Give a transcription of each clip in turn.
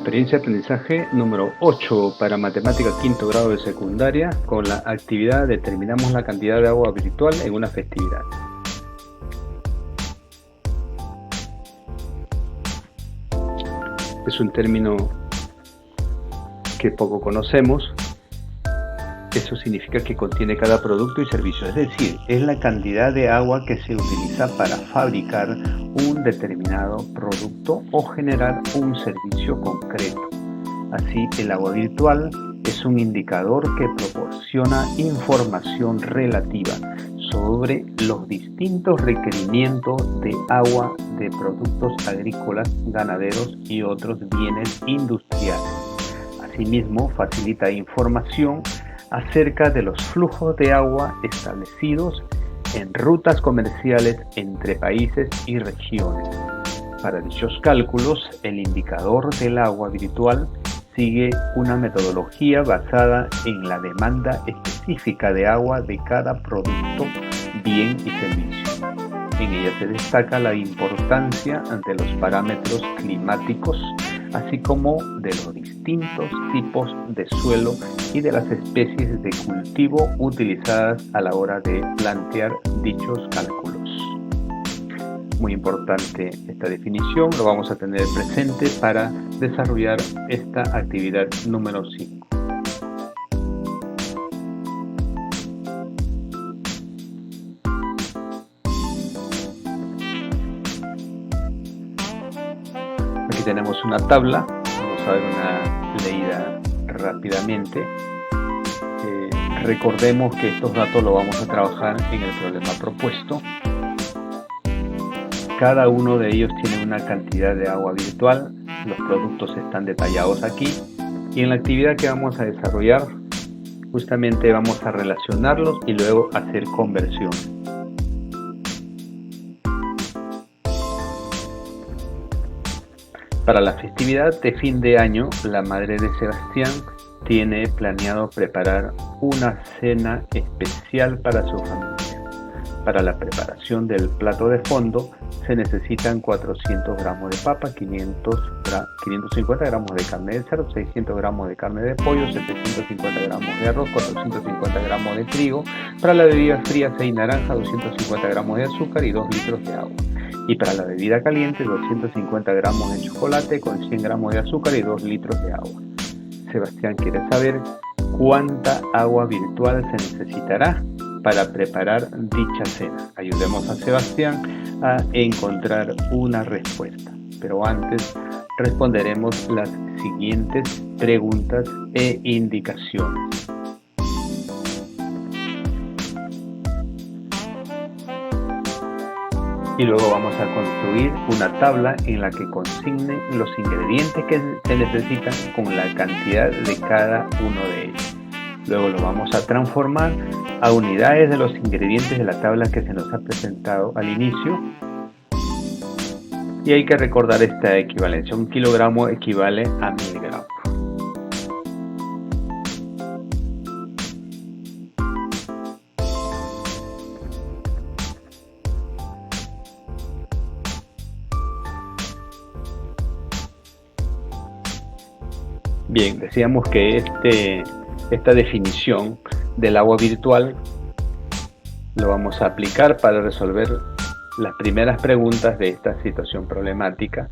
Experiencia de aprendizaje número 8 para matemática quinto grado de secundaria. Con la actividad determinamos la cantidad de agua virtual en una festividad. Es un término que poco conocemos. Eso significa que contiene cada producto y servicio, es decir, es la cantidad de agua que se utiliza para fabricar un determinado producto o generar un servicio concreto. Así, el agua virtual es un indicador que proporciona información relativa sobre los distintos requerimientos de agua de productos agrícolas, ganaderos y otros bienes industriales. Asimismo, facilita información acerca de los flujos de agua establecidos en rutas comerciales entre países y regiones. Para dichos cálculos, el indicador del agua virtual sigue una metodología basada en la demanda específica de agua de cada producto, bien y servicio. En ella se destaca la importancia de los parámetros climáticos, así como de los distintos tipos de suelo y de las especies de cultivo utilizadas a la hora de plantear dichos cálculos. Muy importante esta definición, lo vamos a tener presente para desarrollar esta actividad número 5. Aquí tenemos una tabla, vamos a ver una leída rápidamente. Recordemos que estos datos los vamos a trabajar en el problema propuesto. Cada uno de ellos tiene una cantidad de agua virtual, los productos están detallados aquí y en la actividad que vamos a desarrollar justamente vamos a relacionarlos y luego hacer conversión. Para la festividad de fin de año, la madre de Sebastián tiene planeado preparar una cena especial para su familia. Para la preparación del plato de fondo se necesitan 400 gramos de papa, 550 gramos de carne de cerdo, 600 gramos de carne de pollo, 750 gramos de arroz, 450 gramos de trigo. Para la bebida fría 6 naranjas, 250 gramos de azúcar y 2 litros de agua. Y para la bebida caliente 250 gramos de chocolate con 100 gramos de azúcar y 2 litros de agua. Sebastián quiere saber cuánta agua virtual se necesitará para preparar dicha cena. Ayudemos a Sebastián a encontrar una respuesta. Pero antes responderemos las siguientes preguntas e indicaciones. Y luego vamos a construir una tabla en la que consignen los ingredientes que se necesitan con la cantidad de cada uno de ellos. Luego lo vamos a transformar a unidades de los ingredientes de la tabla que se nos ha presentado al inicio. Y hay que recordar esta equivalencia. 1 kilogramo equivale a 1000 gramos. Bien, decíamos que esta definición del agua virtual lo vamos a aplicar para resolver las primeras preguntas de esta situación problemática.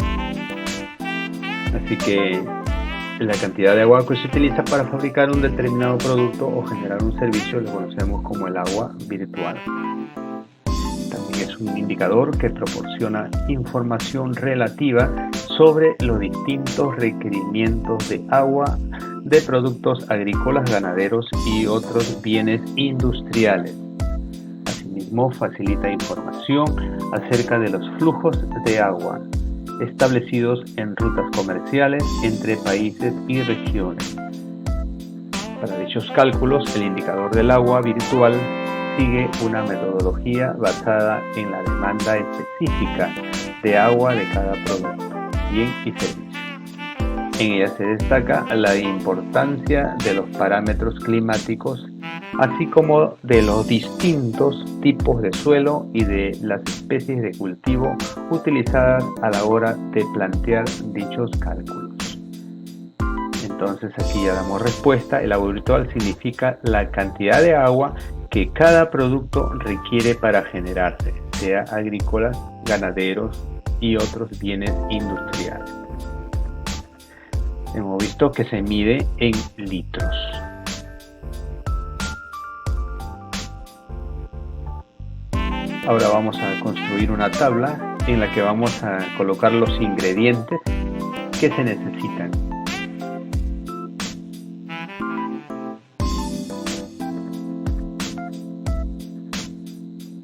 Así que la cantidad de agua que se utiliza para fabricar un determinado producto o generar un servicio lo conocemos como el agua virtual. También es un indicador que proporciona información relativa sobre los distintos requerimientos de agua de productos agrícolas, ganaderos y otros bienes industriales. Asimismo, facilita información acerca de los flujos de agua establecidos en rutas comerciales entre países y regiones. Para dichos cálculos, el indicador del agua virtual sigue una metodología basada en la demanda específica de agua de cada producto, bien y servicio. En ella se destaca la importancia de los parámetros climáticos, así como de los distintos tipos de suelo y de las especies de cultivo utilizadas a la hora de plantear dichos cálculos. Entonces aquí ya damos respuesta. El agua virtual significa la cantidad de agua que cada producto requiere para generarse, sea agrícolas, ganaderos y otros bienes industriales. Hemos visto que se mide en litros. Ahora vamos a construir una tabla en la que vamos a colocar los ingredientes que se necesitan.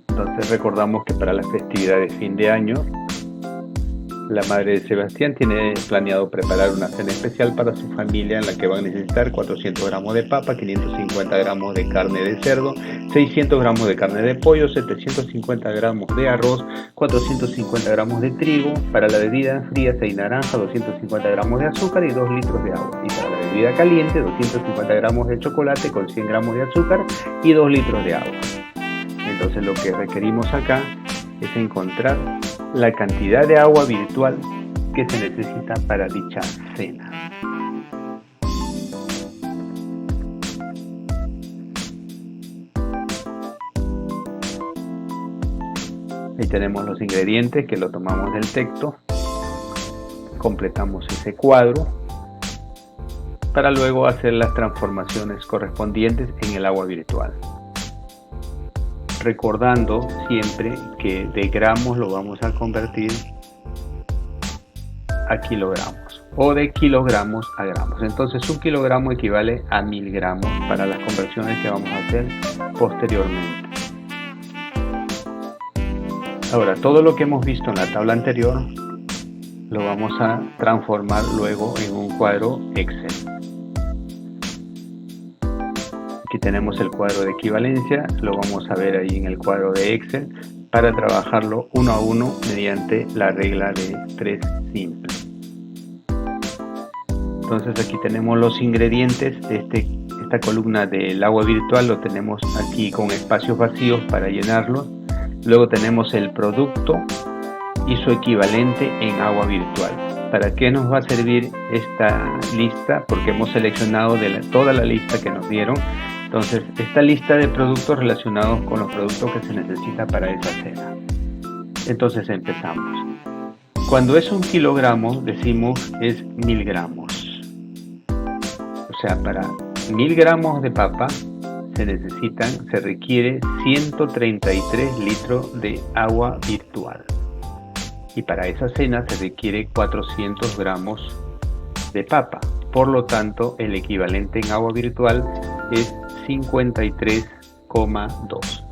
Entonces recordamos que para la festividad de fin de año, la madre de Sebastián tiene planeado preparar una cena especial para su familia en la que van a necesitar 400 gramos de papa, 550 gramos de carne de cerdo, 600 gramos de carne de pollo, 750 gramos de arroz, 450 gramos de trigo, para la bebida fría 6 naranjas, 250 gramos de azúcar y 2 litros de agua. Y para la bebida caliente 250 gramos de chocolate con 100 gramos de azúcar y 2 litros de agua. Entonces lo que requerimos acá es encontrar la cantidad de agua virtual que se necesita para dicha cena. Ahí tenemos los ingredientes que lo tomamos del texto, completamos ese cuadro para luego hacer las transformaciones correspondientes en el agua virtual. Recordando siempre que de gramos lo vamos a convertir a kilogramos o de kilogramos a gramos. Entonces 1 kilogramo equivale a 1000 gramos para las conversiones que vamos a hacer posteriormente. Ahora, todo lo que hemos visto en la tabla anterior lo vamos a transformar luego en un cuadro Excel. Aquí tenemos el cuadro de equivalencia, lo vamos a ver ahí en el cuadro de Excel para trabajarlo uno a uno mediante la regla de 3 simple. Entonces aquí tenemos los ingredientes de esta columna del agua virtual, lo tenemos aquí con espacios vacíos para llenarlos. Luego tenemos el producto y su equivalente en agua virtual. ¿Para qué nos va a servir esta lista? Porque hemos seleccionado de toda la lista que nos dieron. Entonces, esta lista de productos relacionados con los productos que se necesita para esa cena. Entonces empezamos. Cuando es 1 kilogramo, decimos es 1000 gramos. O sea, para 1000 gramos de papa se requiere 133 litros de agua virtual. Y para esa cena se requiere 400 gramos de papa. Por lo tanto, el equivalente en agua virtual es 53,2.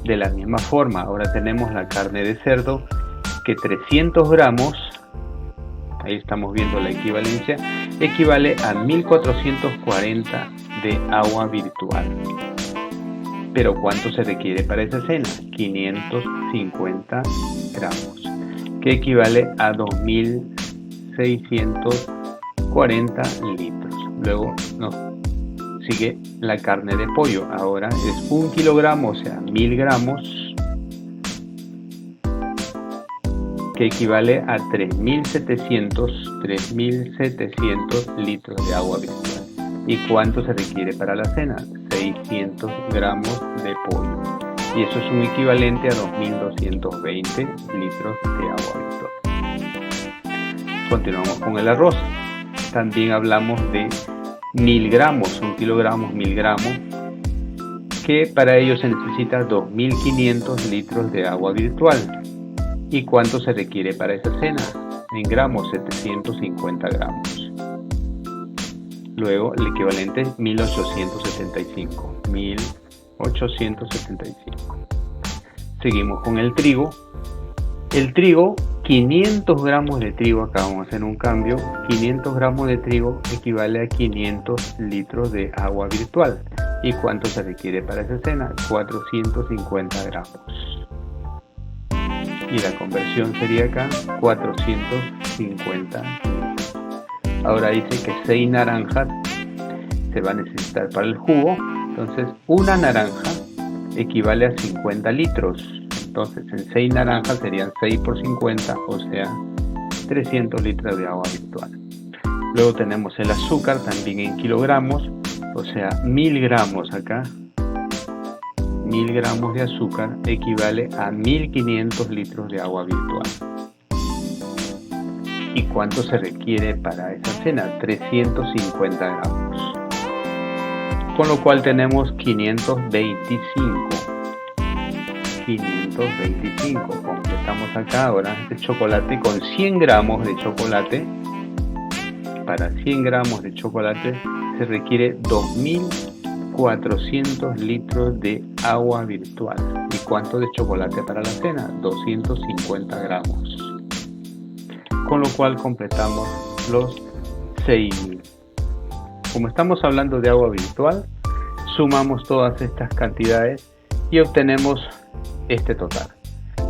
De la misma forma, ahora tenemos la carne de cerdo, que 300 gramos, ahí estamos viendo la equivalencia, equivale a 1440 de agua virtual. Pero ¿cuánto se requiere para esa cena? 550 gramos, que equivale a 2640 litros. Luego nos sigue la carne de pollo. Ahora es 1 kilogramo, o sea 1000 gramos, que equivale a 3700 litros de agua virtual. ¿Y cuánto se requiere para la cena? 600 gramos de pollo. Y eso es un equivalente a 2220 litros de agua virtual. Continuamos con el arroz. También hablamos de 1000 gramos, 1 kilogramo, 1000 gramos, que para ello se necesita 2500 litros de agua virtual. ¿Y cuánto se requiere para esa cena? En gramos, 750 gramos. Luego el equivalente es 1875. Seguimos con el trigo. El trigo, 500 gramos de trigo, acá vamos a hacer un cambio. 500 gramos de trigo equivale a 500 litros de agua virtual. ¿Y cuánto se requiere para esa cena? 450 gramos. Y la conversión sería acá 450 litros. Ahora dice que 6 naranjas se va a necesitar para el jugo. Entonces, una naranja equivale a 50 litros. Entonces, en 6 naranjas serían 6 por 50, o sea, 300 litros de agua virtual. Luego tenemos el azúcar también en kilogramos, o sea 1000 gramos acá. 1000 gramos de azúcar equivale a 1500 litros de agua virtual. ¿Y cuánto se requiere para esa cena? 350 gramos. Con lo cual tenemos 525. 525. Completamos acá ahora el chocolate con 100 gramos de chocolate. Para 100 gramos de chocolate se requiere 2400 litros de agua virtual. ¿Y cuánto de chocolate para la cena? 250 gramos. Con lo cual completamos los 6000. Como estamos hablando de agua virtual, sumamos todas estas cantidades y obtenemos este total.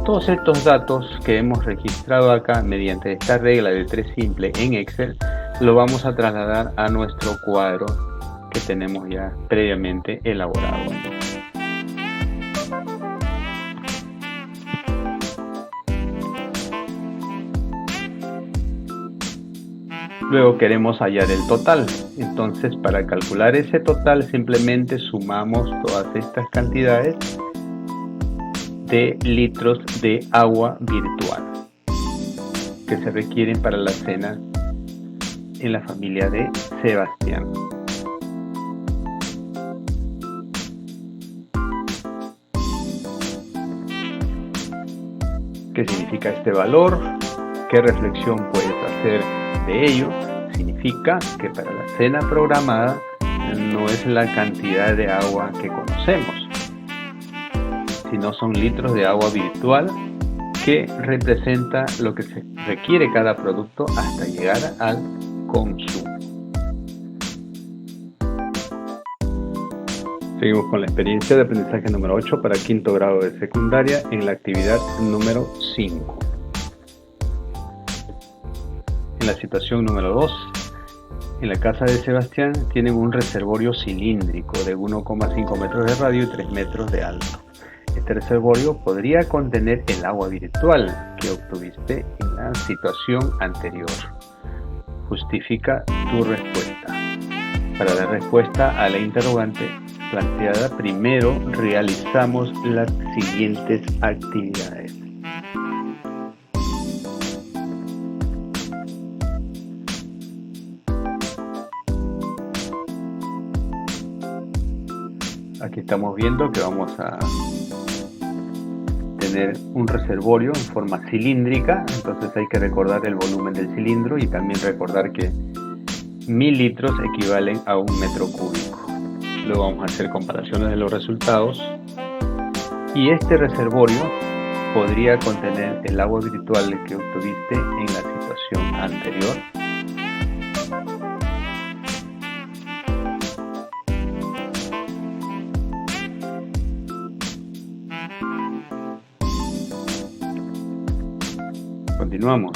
Todos estos datos que hemos registrado acá mediante esta regla de 3 simple en Excel, lo vamos a trasladar a nuestro cuadro que tenemos ya previamente elaborado. Luego queremos hallar el total. Entonces, para calcular ese total simplemente sumamos todas estas cantidades de litros de agua virtual que se requieren para la cena en la familia de Sebastián. ¿Qué significa este valor? ¿Qué reflexión puedes hacer de ello? Significa que para la cena programada no es la cantidad de agua que conocemos, sino son litros de agua virtual que representa lo que se requiere cada producto hasta llegar al consumo. Seguimos con la experiencia de aprendizaje número 8 para quinto grado de secundaria en la actividad número 5. En la situación número 2, en la casa de Sebastián tienen un reservorio cilíndrico de 1,5 metros de radio y 3 metros de alto. Este reservorio podría contener el agua virtual que obtuviste en la situación anterior. Justifica tu respuesta. Para dar respuesta a la interrogante planteada, primero realizamos las siguientes actividades. Aquí estamos viendo que vamos a tener un reservorio en forma cilíndrica, entonces hay que recordar el volumen del cilindro y también recordar que 1000 litros equivalen a 1 metro cúbico. Luego vamos a hacer comparaciones de los resultados y este reservorio podría contener el agua virtual que obtuviste en la situación anterior. Continuamos.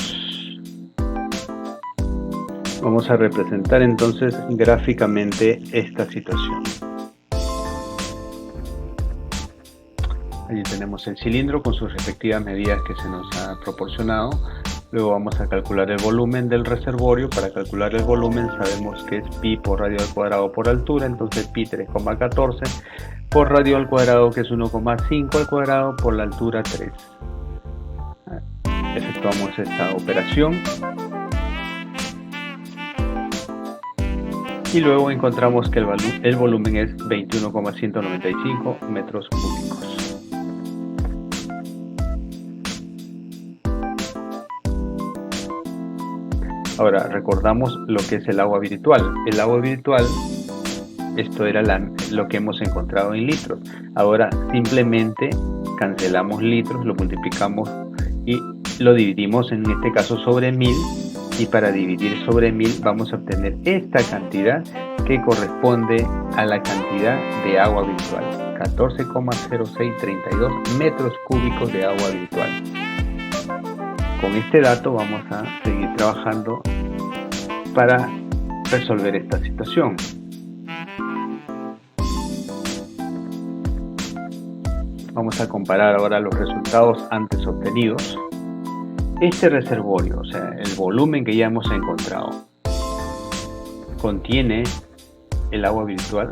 Vamos a representar entonces gráficamente esta situación. Allí tenemos el cilindro con sus respectivas medidas que se nos ha proporcionado. Luego vamos a calcular el volumen del reservorio. Para calcular el volumen sabemos que es pi por radio al cuadrado por altura, entonces pi 3,14 por radio al cuadrado, que es 1,5 al cuadrado, por la altura 3. Efectuamos esta operación y luego encontramos que el volumen es 21,195 metros cúbicos. Ahora recordamos lo que es el agua virtual. El agua virtual, esto era lo que hemos encontrado en litros. Ahora simplemente cancelamos litros, lo multiplicamos y lo dividimos en este caso sobre 1000, y para dividir sobre 1000 vamos a obtener esta cantidad que corresponde a la cantidad de agua virtual, 14,0632 metros cúbicos de agua virtual. Con este dato vamos a seguir trabajando para resolver esta situación. Vamos a comparar ahora los resultados antes obtenidos. Este reservorio, o sea, el volumen que ya hemos encontrado, contiene el agua virtual?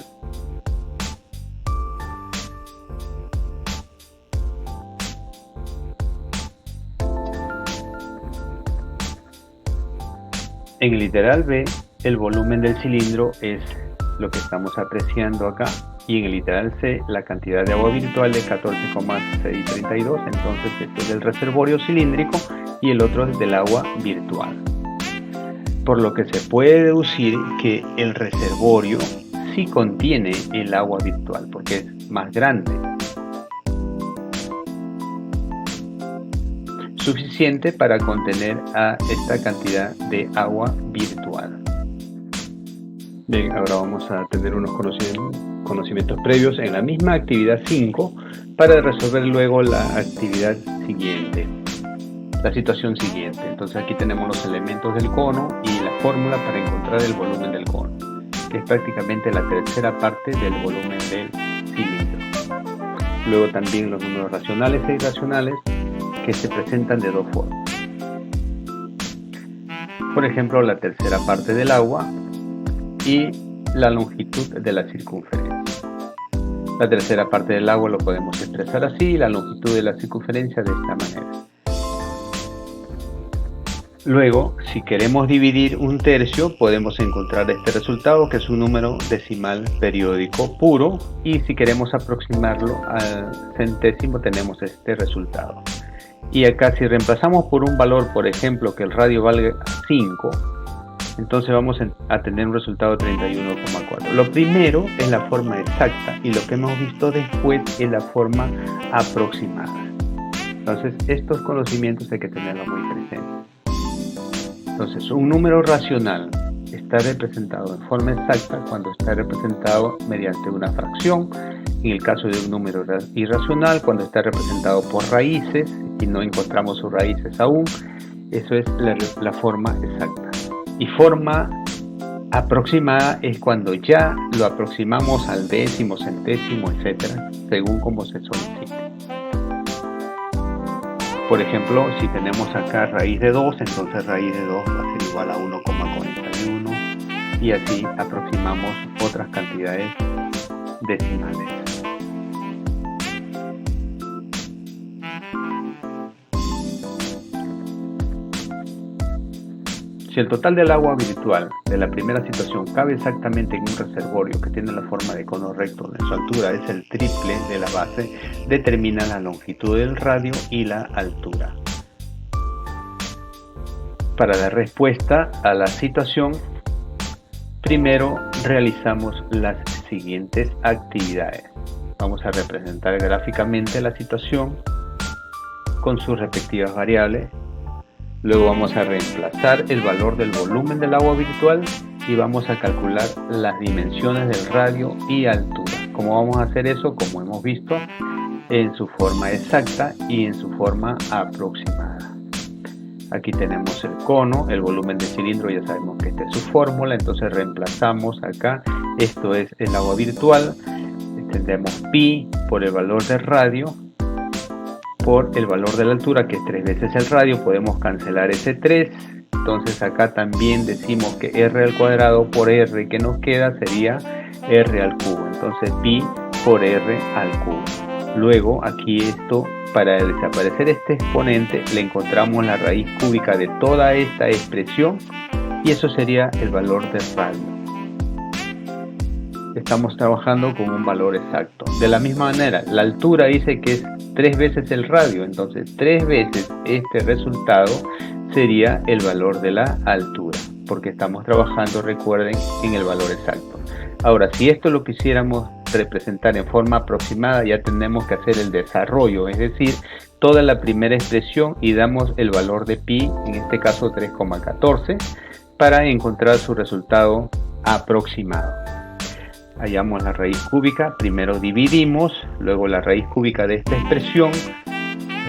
En el literal B, el volumen del cilindro es lo que estamos apreciando acá, y en el literal C, la cantidad de agua virtual de 14,632. Entonces este es del reservorio cilíndrico y el otro es del agua virtual. Por lo que se puede deducir que el reservorio sí contiene el agua virtual porque es más grande, suficiente para contener a esta cantidad de agua virtual. Bien, ahora vamos a tener unos conocimientos previos en la misma actividad 5 para resolver luego la actividad siguiente, la situación siguiente. Entonces aquí tenemos los elementos del cono y la fórmula para encontrar el volumen del cono, que es prácticamente la tercera parte del volumen del cilindro. Luego también los números racionales e irracionales, que se presentan de dos formas. Por ejemplo, la tercera parte del agua y la longitud de la circunferencia. La tercera parte del agua lo podemos expresar así y la longitud de la circunferencia de esta manera. Luego, si queremos dividir un tercio, podemos encontrar este resultado, que es un número decimal periódico puro, y si queremos aproximarlo al centésimo, tenemos este resultado. Y acá, si reemplazamos por un valor, por ejemplo, que el radio valga 5, entonces vamos a tener un resultado de 31,4. Lo primero es la forma exacta y lo que hemos visto después es la forma aproximada. Entonces, estos conocimientos hay que tenerlos muy presentes. Entonces, un número racional está representado en forma exacta cuando está representado mediante una fracción. En el caso de un número irracional, cuando está representado por raíces y no encontramos sus raíces aún, eso es la forma exacta. Y forma aproximada es cuando ya lo aproximamos al décimo, centésimo, etcétera, según como se solicite. Por ejemplo, si tenemos acá raíz de 2, entonces raíz de 2 va a ser igual a 1,41 y así aproximamos otras cantidades decimales. Si el total del agua virtual de la primera situación cabe exactamente en un reservorio que tiene la forma de cono recto, donde su altura es el triple de la base, determina la longitud del radio y la altura. Para dar respuesta a la situación, primero realizamos las siguientes actividades. Vamos a representar gráficamente la situación con sus respectivas variables. Luego vamos a reemplazar el valor del volumen del agua virtual y vamos a calcular las dimensiones del radio y altura. ¿Cómo vamos a hacer eso? Como hemos visto, en su forma exacta y en su forma aproximada. Aquí tenemos el cono, el volumen del cilindro, ya sabemos que esta es su fórmula, entonces reemplazamos acá, esto es el agua virtual, extendemos pi por el valor del radio, por el valor de la altura, que es 3 veces el radio, podemos cancelar ese 3, entonces acá también decimos que r al cuadrado por r que nos queda sería r al cubo, entonces pi por r al cubo. Luego aquí esto, para desaparecer este exponente, le encontramos la raíz cúbica de toda esta expresión y eso sería el valor del radio. Estamos trabajando con un valor exacto. De la misma manera, la altura dice que es 3 veces el radio, entonces 3 veces este resultado sería el valor de la altura, porque estamos trabajando, recuerden, en el valor exacto. Ahora, si esto lo quisiéramos representar en forma aproximada, ya tenemos que hacer el desarrollo, es decir, toda la primera expresión y damos el valor de pi, en este caso 3,14, para encontrar su resultado aproximado. Hallamos la raíz cúbica, primero dividimos, luego la raíz cúbica de esta expresión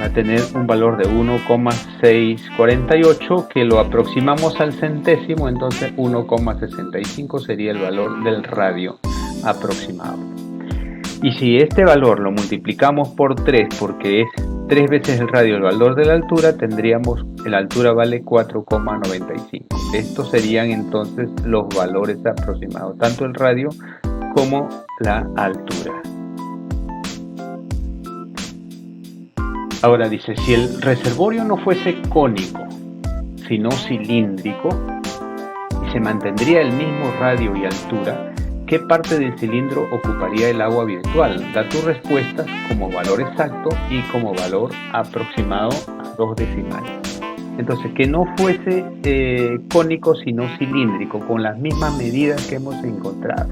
va a tener un valor de 1,648 que lo aproximamos al centésimo, entonces 1,65 sería el valor del radio aproximado. Y si este valor lo multiplicamos por 3 porque es 3 veces el radio el valor de la altura, tendríamos la altura vale 4,95. Estos serían entonces los valores aproximados, tanto el radio como la altura. Ahora dice, si el reservorio no fuese cónico, sino cilíndrico, y se mantendría el mismo radio y altura, ¿qué parte del cilindro ocuparía el agua virtual? Da tus respuestas como valor exacto y como valor aproximado a 2 decimales. Entonces, que no fuese cónico sino cilíndrico, con las mismas medidas que hemos encontrado.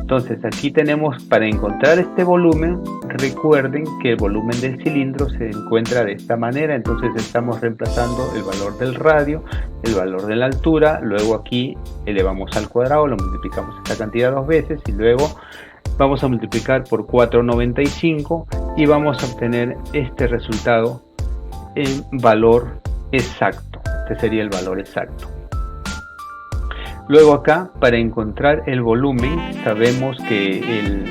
Entonces, aquí tenemos, para encontrar este volumen, recuerden que el volumen del cilindro se encuentra de esta manera. Entonces estamos reemplazando el valor del radio, el valor de la altura, luego aquí elevamos al cuadrado, lo multiplicamos esta cantidad 2 veces y luego vamos a multiplicar por 4,95 y vamos a obtener este resultado en valor exacto. Este sería el valor exacto. Luego acá, para encontrar el volumen, sabemos que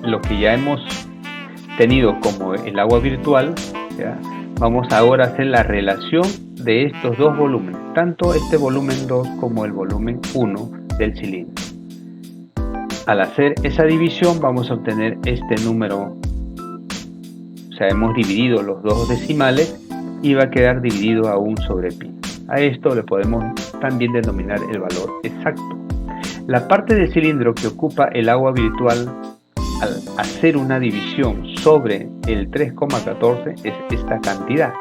lo que ya hemos tenido como el agua virtual, ¿ya? Vamos ahora a hacer la relación de estos dos volúmenes, tanto este volumen 2 como el volumen 1 del cilindro. Al hacer esa división vamos a obtener este número, o sea, hemos dividido los dos decimales y va a quedar dividido a 1 sobre pi. A esto le podemos también denominar el valor exacto. La parte del cilindro que ocupa el agua virtual al hacer una división sobre el 3,14 es esta cantidad.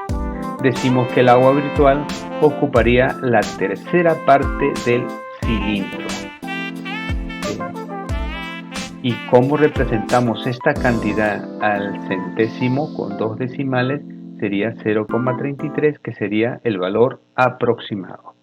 Decimos que el agua virtual ocuparía la tercera parte del cilindro. ¿Y cómo representamos esta cantidad al centésimo con 2 decimales? Sería 0,33, que sería el valor aproximado.